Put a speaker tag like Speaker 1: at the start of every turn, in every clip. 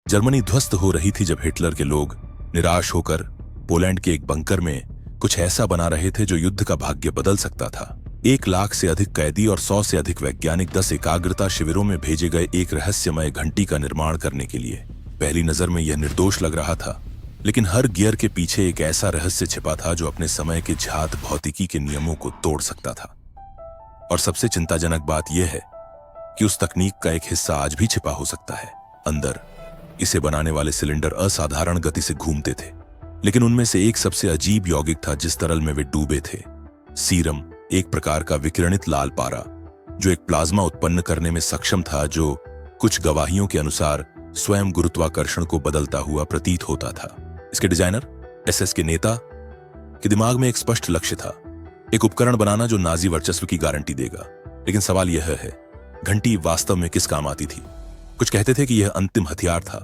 Speaker 1: Germany ध्वस्त हो रही थी जब हिटलर के लोग निराश होकर पोलैंड के एक बंकर में कुछ ऐसा बना रहे थे जो युद्ध का भाग्य बदल सकता था। 1 लाख से अधिक कैदी और 100 से अधिक वैज्ञानिक 10 एकाग्रता शिविरों में भेजे गए एक रहस्यमय घंटी का निर्माण करने के लिए। पहली नजर में यह निर्दोष लग रहा था, लेकिन हर गियर के पीछे एक ऐसा रहस्य छिपा था जो अपने समय के झात भौतिकी के नियमों को तोड़ सकता था। और सबसे चिंताजनक बात यह है कि उस तकनीक का एक हिस्सा आज भी छिपा हो सकता है। अंदर इसे बनाने वाले सिलेंडर असाधारण गति से घूमते थे, लेकिन उनमें से एक सबसे अजीब यौगिक था जिस तरल में वे डूबे थे। सीरम, एक प्रकार का विकिरणित लाल पारा जो एक प्लाज्मा उत्पन्न करने में सक्षम था, जो कुछ गवाहियों के अनुसार स्वयं गुरुत्वाकर्षण को बदलता हुआ प्रतीत होता था। इसके डिजाइनर एसएस के नेता के दिमाग में एक स्पष्ट लक्ष्य था, एक उपकरण बनाना जो नाजी वर्चस्व की गारंटी देगा। लेकिन सवाल यह है, घंटी वास्तव में किस काम आती थी? कुछ कहते थे कि यह अंतिम हथियार था,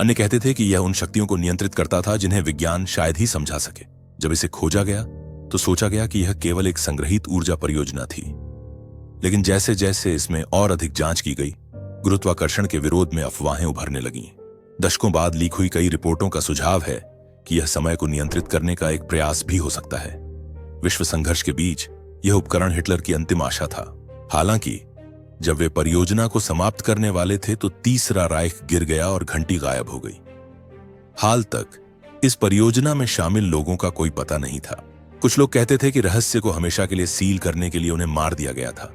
Speaker 1: अन्य कहते थे कि यह उन शक्तियों को नियंत्रित करता था जिन्हें विज्ञान शायद ही समझा सके। जब इसे खोजा गया तो सोचा गया कि यह केवल एक संग्रहित ऊर्जा परियोजना थी, लेकिन जैसे जैसे इसमें और अधिक जांच की गई, गुरुत्वाकर्षण के विरोध में अफवाहें उभरने लगीं। दशकों बाद लीक हुई कई रिपोर्टों का सुझाव है कि यह समय को नियंत्रित करने का एक प्रयास भी हो सकता है। विश्व संघर्ष के बीच यह उपकरण हिटलर की अंतिम आशा था। हालांकि जब वे परियोजना को समाप्त करने वाले थे तो तीसरा राइख गिर गया और घंटी गायब हो गई। हाल तक इस परियोजना में शामिल लोगों का कोई पता नहीं था। कुछ लोग कहते थे कि रहस्य को हमेशा के लिए सील करने के लिए उन्हें मार दिया गया था।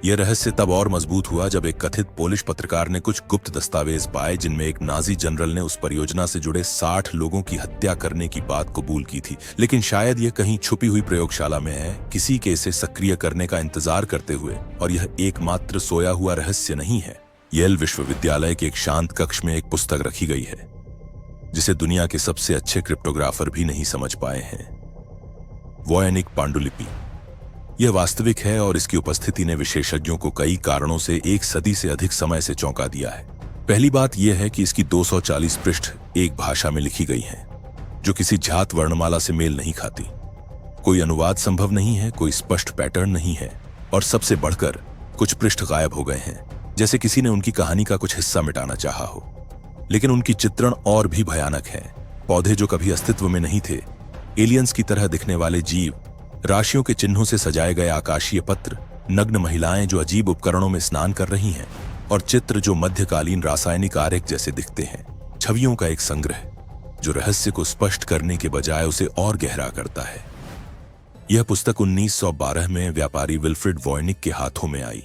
Speaker 1: यह रहस्य तब और मजबूत हुआ जब एक कथित पोलिश पत्रकार ने कुछ गुप्त दस्तावेज पाए जिनमें एक नाजी जनरल ने उस परियोजना से जुड़े 60 लोगों की हत्या करने की बात कबूल की थी। लेकिन शायद यह कहीं छुपी हुई प्रयोगशाला में है, किसी के इसे सक्रिय करने का इंतजार करते हुए, और यह एकमात्र सोया हुआ रहस्य नहीं है। येल विश्वविद्यालय के एक शांत कक्ष में एक पुस्तक रखी गई है जिसे दुनिया के सबसे अच्छे क्रिप्टोग्राफर भी नहीं समझ पाए हैं। वॉयनिक पांडुलिपि। यह वास्तविक है और इसकी उपस्थिति ने विशेषज्ञों को कई कारणों से 1 सदी से अधिक समय से चौंका दिया है। पहली बात यह है कि इसकी 240 पृष्ठ एक भाषा में लिखी गई हैं जो किसी जात वर्णमाला से मेल नहीं खाती। कोई अनुवाद संभव नहीं है, कोई स्पष्ट पैटर्न नहीं है, और सबसे बढ़कर कुछ पृष्ठ गायब हो गए हैं, जैसे किसी ने उनकी कहानी का कुछ हिस्सा मिटाना चाहा हो। लेकिन उनकी चित्रण और भी भयानक है। पौधे जो कभी अस्तित्व में नहीं थे, एलियंस की तरह दिखने वाले जीव, राशियों के चिन्हों से सजाए गए आकाशीय पत्र, नग्न महिलाएं जो अजीब उपकरणों में स्नान कर रही हैं, और चित्र जो मध्यकालीन रासायनिक आरेख जैसे दिखते हैं। छवियों का एक संग्रह जो रहस्य को स्पष्ट करने के बजाय उसे और गहरा करता है। यह पुस्तक 1912 में व्यापारी विल्फ्रेड वॉयनिक के हाथों में आई,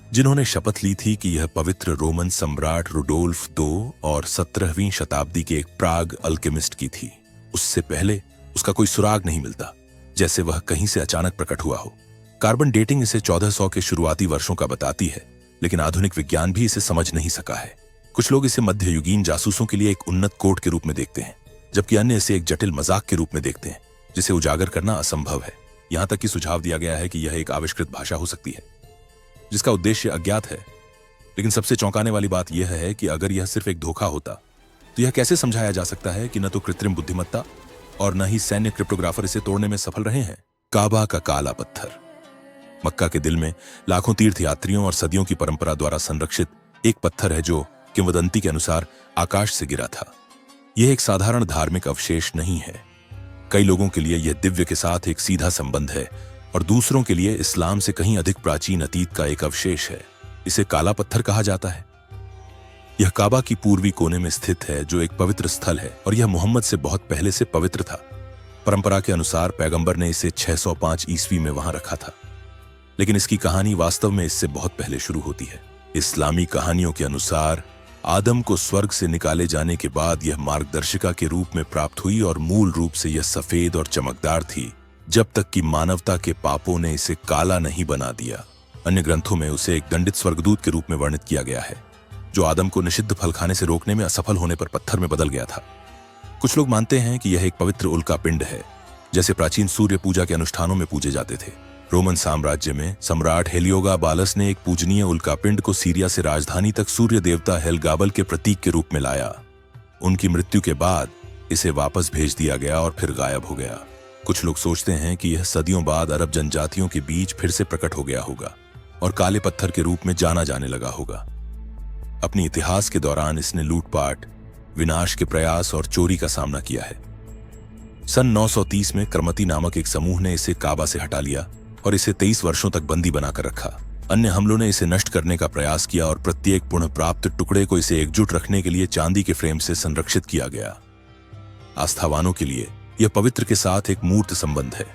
Speaker 1: जिन्होंने शपथ ली थी कि यह पवित्र रोमन सम्राट रुडोल्फ II और 17वीं शताब्दी के एक प्राग अल्केमिस्ट की थी। उससे पहले उसका कोई सुराग नहीं मिलता, जैसे वह कहीं से अचानक प्रकट हुआ हो। कार्बन डेटिंग इसे 1400 के शुरुआती वर्षों का बताती है, लेकिन आधुनिक विज्ञान भी इसे समझ नहीं सका है। कुछ लोग इसे मध्ययुगीन जासूसों के लिए एक उन्नत कोड के रूप में देखते हैं, जबकि अन्य इसे एक जटिल मजाक के रूप में देखते हैं जिसे उजागर करना असंभव है। यहां तक कि सुझाव दिया गया है कि यह एक आविष्कृत भाषा हो सकती है जिसका उद्देश्य अज्ञात है। लेकिन सबसे चौंकाने वाली बात यह है कि अगर यह सिर्फ एक धोखा होता तो यह कैसे समझाया जा सकता है कि न तो कृत्रिम बुद्धिमत्ता और न ही सैन्य क्रिप्टोग्राफर इसे तोड़ने में सफल रहे हैं। काबा का काला पत्थर। मक्का के दिल में लाखों तीर्थयात्रियों और सदियों की परंपरा द्वारा संरक्षित एक पत्थर है जो किंवदंती के अनुसार आकाश से गिरा था। यह एक साधारण धार्मिक अवशेष नहीं है। कई लोगों के लिए यह दिव्य के साथ एक सीधा संबंध है और दूसरों के लिए इस्लाम से कहीं अधिक प्राचीन अतीत का एक अवशेष है। इसे काला पत्थर कहा जाता है। यह काबा की पूर्वी कोने में स्थित है जो एक पवित्र स्थल है, और यह मोहम्मद से बहुत पहले से पवित्र था। परंपरा के अनुसार पैगंबर ने इसे 605 ईस्वी में वहां रखा था, लेकिन इसकी कहानी वास्तव में इससे बहुत पहले शुरू होती है। इस्लामी कहानियों के अनुसार आदम को स्वर्ग से निकाले जाने के बाद यह मार्गदर्शिका के रूप में प्राप्त हुई और मूल रूप से यह सफेद और चमकदार थी, जब तक कि मानवता के पापों ने इसे काला नहीं बना दिया। अन्य ग्रंथों में उसे एक दंडित स्वर्गदूत के रूप में वर्णित किया गया है जो आदम को निषिद्ध फल खाने से रोकने में असफल होने पर पत्थर में बदल गया था। कुछ लोग मानते हैं कि यह एक पवित्र उल्का पिंड है, जैसे प्राचीन सूर्य पूजा के अनुष्ठानों में पूजे जाते थे। रोमन साम्राज्य में सम्राट हेलियोगाबालस ने एक पूजनीय उल्कापिंड को सीरिया से राजधानी तक सूर्य देवता हेलगाबल के प्रतीक के रूप में लाया। उनकी मृत्यु के बाद इसे वापस भेज दिया गया और फिर गायब हो गया। कुछ लोग सोचते हैं कि यह सदियों बाद अरब जनजातियों के बीच फिर से प्रकट हो गया होगा और काले पत्थर के रूप में जाना जाने लगा होगा। अपनी इतिहास के दौरान इसने लूटपाट, विनाश के प्रयास और चोरी का सामना किया है। सन 930 में करमती नामक एक समूह ने इसे काबा से हटा लिया और इसे 23 वर्षों तक बंदी बनाकर रखा। अन्य हमलों ने इसे नष्ट करने का प्रयास किया और प्रत्येक पुनः प्राप्त टुकड़े को इसे एकजुट रखने के लिए चांदी के फ्रेम से संरक्षित किया गया। आस्थावानों के लिए यह पवित्र के साथ एक मूर्त संबंध है।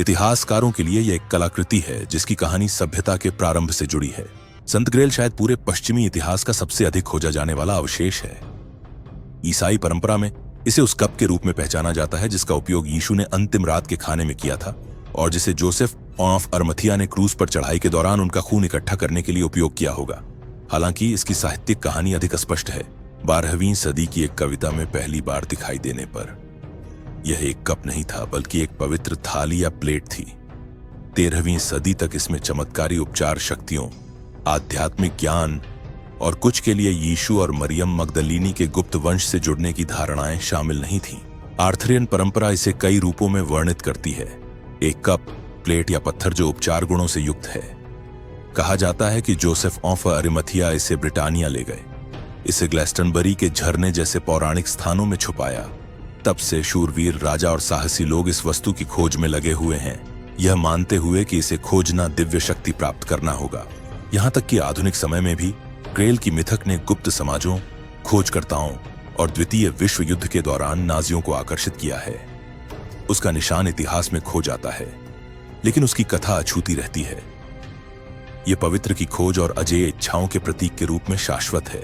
Speaker 1: इतिहासकारों के लिए यह एक कलाकृति है जिसकी कहानी सभ्यता के प्रारंभ से जुड़ी है। संत ग्रेल शायद पूरे पश्चिमी इतिहास का सबसे अधिक खोजा जाने वाला अवशेष है। ईसाई परंपरा में इसे उस कप के रूप में पहचाना जाता है जिसका उपयोग यीशु ने अंतिम रात के खाने में किया था और जिसे जोसेफ ऑफ अरमथिया ने क्रूज पर चढ़ाई के दौरान उनका खून इकट्ठा करने के लिए उपयोग किया होगा। हालांकि इसकी साहित्यिक कहानी अधिक स्पष्ट है। 12वीं सदी की एक कविता में पहली बार दिखाई देने पर यह एक कप नहीं था बल्कि एक पवित्र थाली या प्लेट थी। 13वीं सदी तक इसमें चमत्कारी उपचार शक्तियों, आध्यात्मिक ज्ञान और कुछ के लिए यीशु और मरियम मगदलीनी के गुप्त वंश से जुड़ने की धारणाएं शामिल नहीं थीं। आर्थरियन परंपरा इसे कई रूपों में वर्णित करती है। एक कप, प्लेट या पत्थर जो उपचार गुणों से युक्त है। कहा जाता है कि जोसेफ ऑफ अरिमथिया इसे ब्रिटानिया ले गए, इसे ग्लेस्टनबरी के झरने जैसे पौराणिक स्थानों में छुपाया। तब से शूरवीर, राजा और साहसी लोग इस वस्तु की खोज में लगे हुए हैं, यह मानते हुए कि इसे खोजना दिव्य शक्ति प्राप्त करना होगा। यहां तक कि आधुनिक समय में भी ग्रेल की मिथक ने गुप्त समाजों, खोजकर्ताओं और द्वितीय विश्व युद्ध के दौरान नाजियों को आकर्षित किया है। उसका निशान इतिहास में खो जाता है, लेकिन उसकी कथा अछूती रहती है। यह पवित्र की खोज और अजेय इच्छाओं के प्रतीक के रूप में शाश्वत है।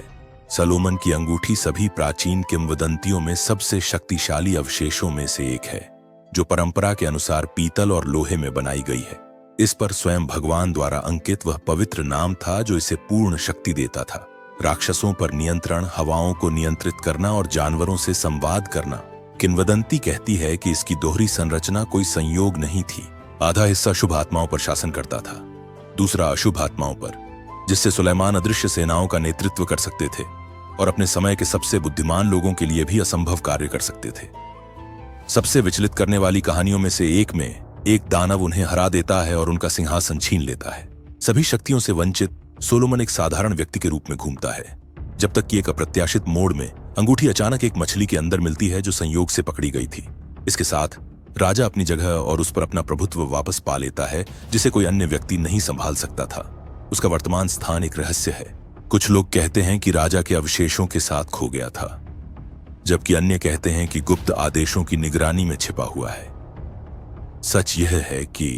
Speaker 1: सलोमन की अंगूठी सभी प्राचीन किंवदंतियों में सबसे शक्तिशाली अवशेषों में से एक है, जो परंपरा के अनुसार पीतल और लोहे में बनाई गई है। इस पर स्वयं भगवान द्वारा अंकित वह पवित्र नाम था जो इसे पूर्ण शक्ति देता था। राक्षसों पर नियंत्रण, हवाओं को नियंत्रित करना और जानवरों से संवाद करना। किंवदंती कहती है कि इसकी दोहरी संरचना कोई संयोग नहीं थी। आधा हिस्सा शुभ आत्माओं पर शासन करता था, दूसरा अशुभ आत्माओं पर, जिससे सुलेमान अदृश्य सेनाओं का नेतृत्व कर सकते थे और अपने समय के सबसे बुद्धिमान लोगों के लिए भी असंभव कार्य कर सकते थे। सबसे विचलित करने वाली कहानियों में से एक में एक दानव उन्हें हरा देता है और उनका सिंहासन छीन लेता है। सभी शक्तियों से वंचित सोलोमन एक साधारण व्यक्ति के रूप में घूमता है, जब तक कि एक अप्रत्याशित मोड़ में अंगूठी अचानक एक मछली के अंदर मिलती है जो संयोग से पकड़ी गई थी। इसके साथ राजा अपनी जगह और उस पर अपना प्रभुत्व वापस पा लेता है, जिसे कोई अन्य व्यक्ति नहीं संभाल सकता था। उसका वर्तमान स्थान एक रहस्य है। कुछ लोग कहते हैं कि राजा के अवशेषों के साथ खो गया था, जबकि अन्य कहते हैं कि गुप्त आदेशों की निगरानी में छिपा हुआ है। सच यह है कि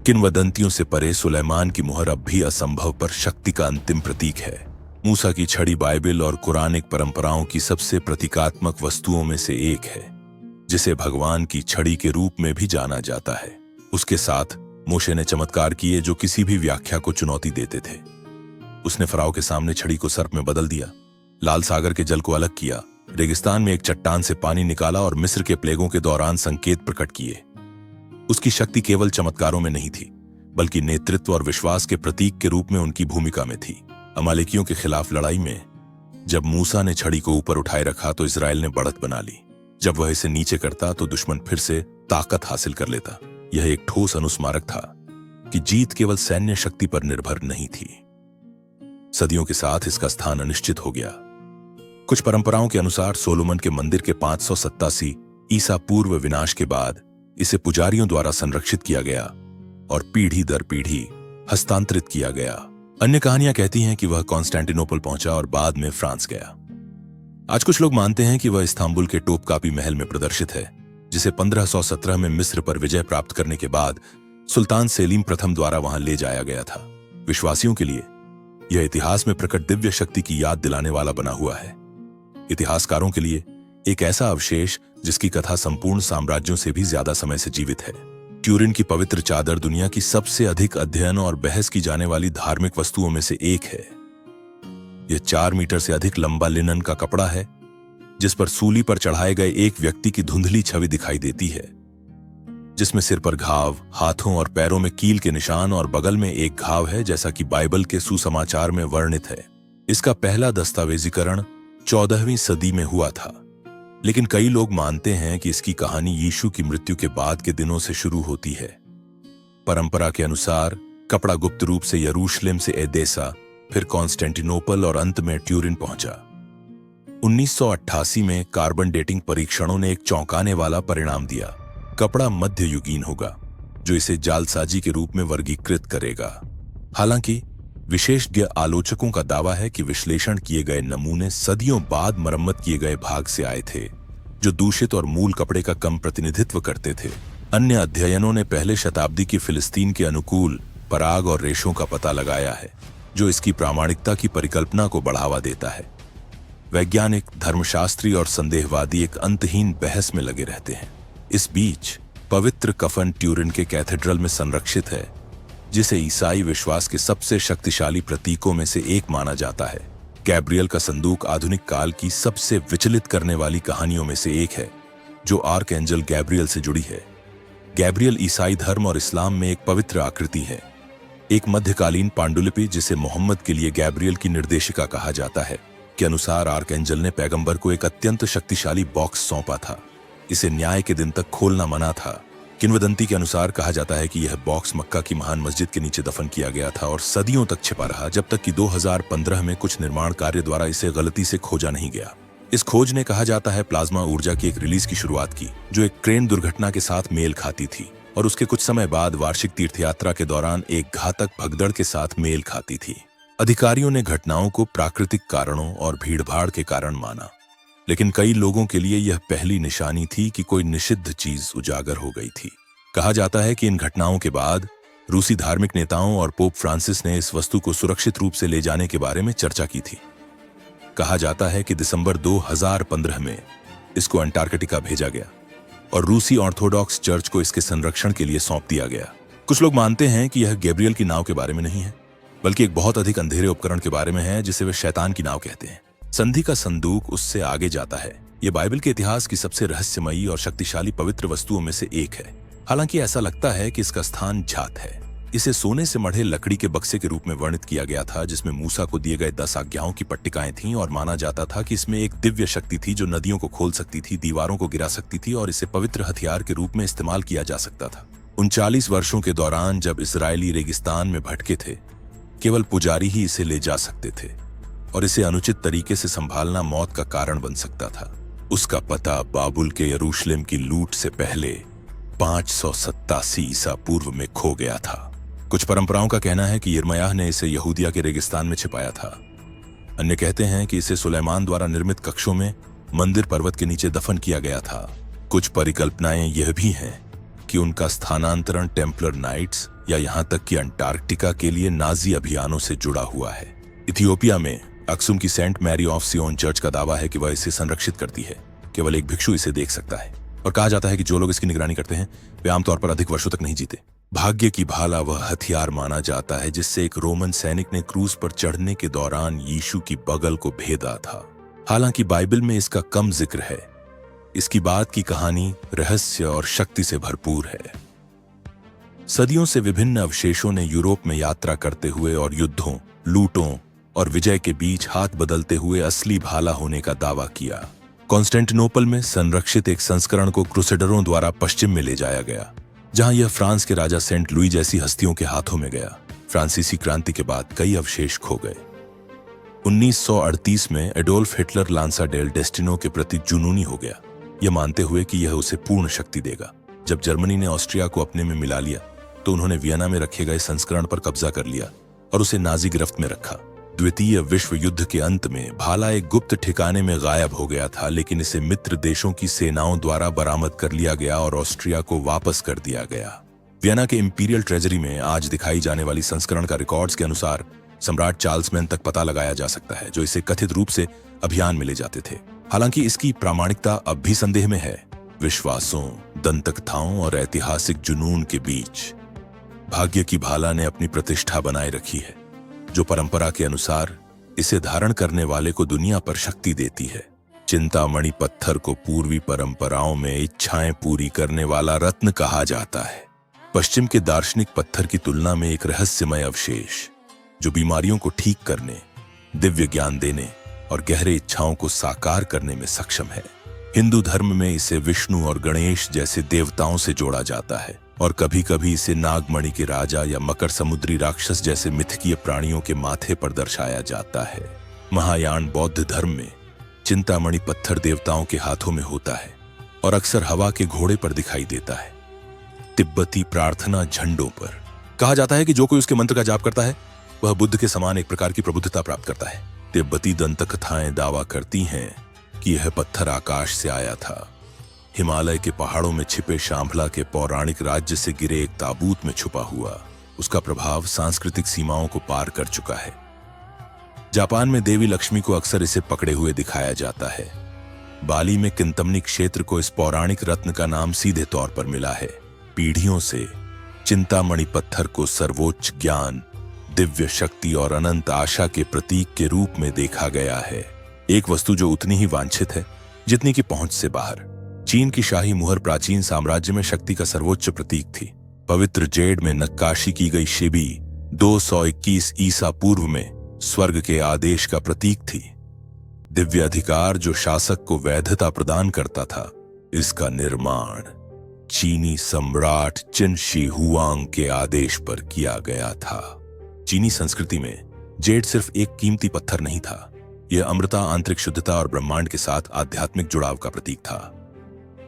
Speaker 1: किंवदंतियों से परे सुलेमान की मुहर अब भी असंभव पर शक्ति का अंतिम प्रतीक है। मूसा की छड़ी बाइबल और कुरानिक परंपराओं की सबसे प्रतीकात्मक वस्तुओं में से एक है, जिसे भगवान की छड़ी के रूप में भी जाना जाता है। उसके साथ मोशे ने चमत्कार किए जो किसी भी व्याख्या को चुनौती देते थे। उसने फराओ के सामने छड़ी को सर्प में बदल दिया, लाल सागर के जल को अलग किया, रेगिस्तान में एक चट्टान से पानी निकाला और मिस्र के प्लेगों के दौरान संकेत प्रकट किए। उसकी शक्ति केवल चमत्कारों में नहीं थी, बल्कि नेतृत्व और विश्वास के प्रतीक के रूप में उनकी भूमिका में थी। अमालेकियों के खिलाफ लड़ाई में जब मूसा ने छड़ी को ऊपर उठाए रखा तो इस्राएल ने बढ़त बना ली। जब वह इसे नीचे करता तो दुश्मन फिर से ताकत हासिल कर लेता। यह एक ठोस अनुस्मारक था कि जीत केवल सैन्य शक्ति पर निर्भर नहीं थी। सदियों के साथ इसका स्थान अनिश्चित हो गया। कुछ परंपराओं के अनुसार सोलोमन के मंदिर के 587 ईसा पूर्व विनाश के बाद इसे पुजारियों द्वारा संरक्षित किया गया और पीढ़ी दर पीढ़ी हस्तांतरित किया गया। अन्य कहानियां कहती हैं कि वह कॉन्स्टेंटिनोपल पहुंचा और बाद में फ्रांस गया। आज कुछ लोग मानते हैं कि वह इस्तांबुल के टोपकापी महल में प्रदर्शित है, जिसे 1517 में मिस्र पर विजय प्राप्त करने के बाद सुल्तान सेलीम प्रथम द्वारा वहां ले जाया गया था। विश्वासियों के लिए यह इतिहास में प्रकट दिव्य शक्ति की याद दिलाने वाला बना हुआ है। इतिहासकारों के लिए एक ऐसा अवशेष जिसकी कथा संपूर्ण साम्राज्यों से भी ज्यादा समय से जीवित है। ट्यूरिन की पवित्र चादर दुनिया की सबसे अधिक अध्ययन और बहस की जाने वाली धार्मिक वस्तुओं में से एक है। यह 4 मीटर से अधिक लंबा लिनन का कपड़ा है, जिस पर सूली पर चढ़ाए गए एक व्यक्ति की धुंधली छवि दिखाई देती है, जिसमें सिर पर घाव, हाथों और पैरों में कील के निशान और बगल में एक घाव है, जैसा कि बाइबल के सुसमाचार में वर्णित है। इसका पहला दस्तावेजीकरण 14वीं सदी में हुआ था, लेकिन कई लोग मानते हैं कि इसकी कहानी यीशु की मृत्यु के बाद के दिनों से शुरू होती है। परंपरा के अनुसार कपड़ा गुप्त रूप से यरूशलेम से एदेसा, फिर कॉन्स्टेंटिनोपल और अंत में ट्यूरिन पहुंचा। 1988 में कार्बन डेटिंग परीक्षणों ने एक चौंकाने वाला परिणाम दिया। कपड़ा मध्ययुगीन होगा, जो इसे जालसाजी के रूप में वर्गीकृत करेगा। हालांकि विशेषज्ञ आलोचकों का दावा है कि विश्लेषण किए गए नमूने सदियों बाद मरम्मत किए गए भाग से आए थे, जो दूषित और मूल कपड़े का कम प्रतिनिधित्व करते थे। अन्य अध्ययनों ने पहले शताब्दी की फिलिस्तीन के अनुकूल पराग और रेशों का पता लगाया है, जो इसकी प्रामाणिकता की परिकल्पना को बढ़ावा देता है। वैज्ञानिक, धर्मशास्त्री और संदेहवादी एक अंतहीन बहस में लगे रहते हैं। इस बीच पवित्र कफन ट्यूरिन के कैथेड्रल में संरक्षित है, जिसे ईसाई विश्वास के सबसे शक्तिशाली प्रतीकों में से एक माना जाता है। गैब्रियल का संदूक आधुनिक काल की सबसे विचलित करने वाली कहानियों में से एक है, जो आर्कएंजल गैब्रियल से जुड़ी है। गैब्रियल ईसाई धर्म और इस्लाम में एक पवित्र आकृति है, एक मध्यकालीन पांडुलिपि जिसे मोहम्मद के लिए गैब्रियल की निर्देशिका कहा जाता है, के अनुसार आर्कएंजल ने पैगंबर को एक अत्यंत शक्तिशाली बॉक्स सौंपा था। इसे न्याय के दिन तक खोलना मना था। किंवदंती के अनुसार कहा जाता है कि यह बॉक्स मक्का की महान मस्जिद के नीचे दफन किया गया था और सदियों तक छिपा रहा, जब तक कि 2015 में कुछ निर्माण कार्य द्वारा इसे गलती से खोजा नहीं गया। इस खोज ने, कहा जाता है, प्लाज्मा ऊर्जा की एक रिलीज की शुरुआत की, जो एक क्रेन दुर्घटना के साथ मेल खाती थी और उसके कुछ समय बाद वार्षिक तीर्थयात्रा के दौरान एक घातक भगदड़ के साथ मेल खाती थी। अधिकारियों ने घटनाओं को प्राकृतिक कारणों और भीड़भाड़ के कारण माना, लेकिन कई लोगों के लिए यह पहली निशानी थी कि कोई निषिद्ध चीज उजागर हो गई थी। कहा जाता है कि इन घटनाओं के बाद रूसी धार्मिक नेताओं और पोप फ्रांसिस ने इस वस्तु को सुरक्षित रूप से ले जाने के बारे में चर्चा की थी। कहा जाता है कि दिसंबर 2015 में इसको अंटार्कटिका भेजा गया और रूसी ऑर्थोडॉक्स चर्च को इसके संरक्षण के लिए सौंप दिया गया। कुछ लोग मानते हैं कि यह गैब्रियल की नाव के बारे में नहीं है, बल्कि एक बहुत अधिक अंधेरे उपकरण के बारे में है, जिसे वे शैतान की नाव कहते हैं। संधि का संदूक उससे आगे जाता है। यह बाइबल के इतिहास की सबसे रहस्यमयी और शक्तिशाली पवित्र वस्तुओं में से एक है। हालांकि ऐसा लगता है कि इसका स्थान झात है। इसे सोने से मढ़े लकड़ी के बक्से के रूप में वर्णित किया गया था, जिसमें मूसा को दिए गए 10 आज्ञाओं की पट्टिकाएं थीं और माना जाता था कि इसमें एक दिव्य शक्ति थी जो नदियों को खोल सकती थी, दीवारों को गिरा सकती थी और इसे पवित्र हथियार के रूप में इस्तेमाल किया जा सकता था। 39 वर्षों के दौरान जब इजरायली रेगिस्तान में भटके थे, केवल पुजारी ही इसे ले जा सकते थे और इसे अनुचित तरीके से संभालना मौत का कारण बन सकता था। उसका पता बाबुल के यरूशलेम की लूट से पहले 587 ईसा पूर्व में खो गया था। कुछ परंपराओं का कहना है कि यिर्मयाह ने इसे यहूदिया के रेगिस्तान में छिपाया था। अन्य कहते हैं कि इसे सुलेमान द्वारा निर्मित कक्षों में मंदिर पर्वत के नीचे दफन किया गया था। कुछ परिकल्पनाएं यह भी हैं कि उनका स्थानांतरण टेम्पलर नाइट्स या यहां तक कि अंटार्कटिका के लिए नाजी अभियानों से जुड़ा हुआ है। इथियोपिया में अक्सुम की सेंट मैरी ऑफ सियोन चर्च का दावा है कि वह इसे संरक्षित करती है। केवल एक भिक्षु इसे देख सकता है और कहा जाता है कि जो लोग इसकी निगरानी करते हैं वे आमतौर पर अधिक वर्षों तक नहीं जीते। भाग्य की भाला वह हथियार माना जाता है जिससे एक रोमन सैनिक ने क्रूज पर चढ़ने के दौरान यीशु की बगल को भेदा था। हालांकि बाइबल में इसका कम जिक्र है। इसकी बात की कहानी रहस्य और शक्ति से भरपूर है। सदियों से विभिन्न अवशेषों ने यूरोप में यात्रा करते हुए और युद्धों, लूटों और विजय के बीच हाथ बदलते हुए असली भाला होने का दावा किया। कॉन्स्टेंटिनोपल में संरक्षित एक संस्करण को क्रूसेडरों द्वारा पश्चिम में ले जाया गया, जहां यह फ्रांस के राजा सेंट लुई जैसी हस्तियों के हाथों में गया। फ्रांसीसी क्रांति के बाद कई अवशेष खो गए। 1938 में एडोल्फ हिटलर लांसा डेल डेस्टिनो के प्रति जुनूनी हो गया, यह मानते हुए कि यह उसे पूर्ण शक्ति देगा। जब जर्मनी ने ऑस्ट्रिया को अपने में मिला लिया तो उन्होंने वियना में रखे गए संस्करण पर कब्जा कर लिया और उसे नाजी गिरफ्त में रखा। द्वितीय विश्व युद्ध के अंत में भाला एक गुप्त ठिकाने में गायब हो गया था, लेकिन इसे मित्र देशों की सेनाओं द्वारा बरामद कर लिया गया और ऑस्ट्रिया को वापस कर दिया गया। वियना के इंपीरियल ट्रेजरी में आज दिखाई जाने वाली संस्करण का रिकॉर्ड्स के अनुसार सम्राट चार्ल्समैन तक पता लगाया जा सकता है, जो इसे कथित रूप से अभियान में ले जाते थे। हालांकि इसकी प्रामाणिकता अब भी संदेह में है। विश्वासों, दंतकथाओं और ऐतिहासिक जुनून के बीच भाग्य की भाला ने अपनी प्रतिष्ठा बनाए रखी है, जो परंपरा के अनुसार इसे धारण करने वाले को दुनिया पर शक्ति देती है। चिंतामणि पत्थर को पूर्वी परंपराओं में इच्छाएं पूरी करने वाला रत्न कहा जाता है। पश्चिम के दार्शनिक पत्थर की तुलना में एक रहस्यमय अवशेष जो बीमारियों को ठीक करने, दिव्य ज्ञान देने और गहरे इच्छाओं को साकार करने में सक्षम है। हिंदू धर्म में इसे विष्णु और गणेश जैसे देवताओं से जोड़ा जाता है और कभी कभी इसे नागमणि के राजा या मकर समुद्री राक्षस जैसे मिथकीय प्राणियों के माथे पर दर्शाया जाता है। महायान बौद्ध धर्म में चिंतामणि पत्थर देवताओं के हाथों में होता है और अक्सर हवा के घोड़े पर दिखाई देता है। तिब्बती प्रार्थना झंडों पर कहा जाता है कि जो कोई उसके मंत्र का जाप करता है वह बुद्ध के समान एक प्रकार की प्रबुद्धता प्राप्त करता है। तिब्बती दंतकथाएं दावा करती हैं कि यह पत्थर आकाश से आया था। हिमालय के पहाड़ों में छिपे शांभला के पौराणिक राज्य से गिरे एक ताबूत में छुपा हुआ उसका प्रभाव सांस्कृतिक सीमाओं को पार कर चुका है। जापान में देवी लक्ष्मी को अक्सर इसे पकड़े हुए दिखाया जाता है। बाली में किंतमनी क्षेत्र को इस पौराणिक रत्न का नाम सीधे तौर पर मिला है। पीढ़ियों से चिंतामणि पत्थर को सर्वोच्च ज्ञान, दिव्य शक्ति और अनंत आशा के प्रतीक के रूप में देखा गया है। एक वस्तु जो उतनी ही वांछित है जितनी की पहुंच से बाहर। चीन की शाही मुहर प्राचीन साम्राज्य में शक्ति का सर्वोच्च प्रतीक थी। पवित्र जेड में नक्काशी की गई शिबी 221 ईसा पूर्व में स्वर्ग के आदेश का प्रतीक थी। दिव्य अधिकार जो शासक को वैधता प्रदान करता था। इसका निर्माण चीनी सम्राट चिन शी हुआंग के आदेश पर किया गया था। चीनी संस्कृति में जेड सिर्फ एक कीमती पत्थर नहीं था, यह अमृता, आंतरिक शुद्धता और ब्रह्मांड के साथ आध्यात्मिक जुड़ाव का प्रतीक था।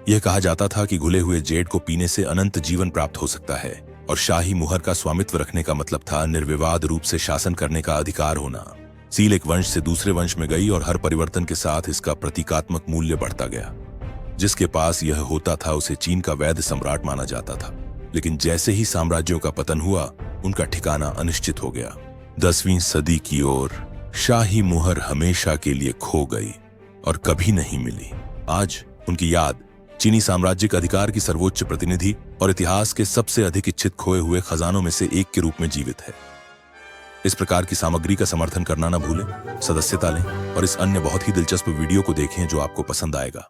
Speaker 1: यह कहा जाता था कि घुले हुए जेड को पीने से अनंत जीवन प्राप्त हो सकता है और शाही मुहर का स्वामित्व रखने का मतलब था निर्विवाद रूप से शासन करने का अधिकार होना। सील एक वंश से दूसरे वंश में गई और हर परिवर्तन के साथ इसका प्रतीकात्मक मूल्य बढ़ता गया। जिसके पास यह होता था उसे चीन का वैध सम्राट माना जाता था। लेकिन जैसे ही साम्राज्यों का पतन हुआ उनका ठिकाना अनिश्चित हो गया। 10वीं सदी की ओर शाही मुहर हमेशा के लिए खो गई और कभी नहीं मिली। आज उनकी याद चीनी साम्राज्यिक अधिकार की सर्वोच्च प्रतिनिधि और इतिहास के सबसे अधिक इच्छित खोए हुए खजानों में से एक के रूप में जीवित है। इस प्रकार की सामग्री का समर्थन करना न भूलें, सदस्यता लें और इस अन्य बहुत ही दिलचस्प वीडियो को देखें जो आपको पसंद आएगा।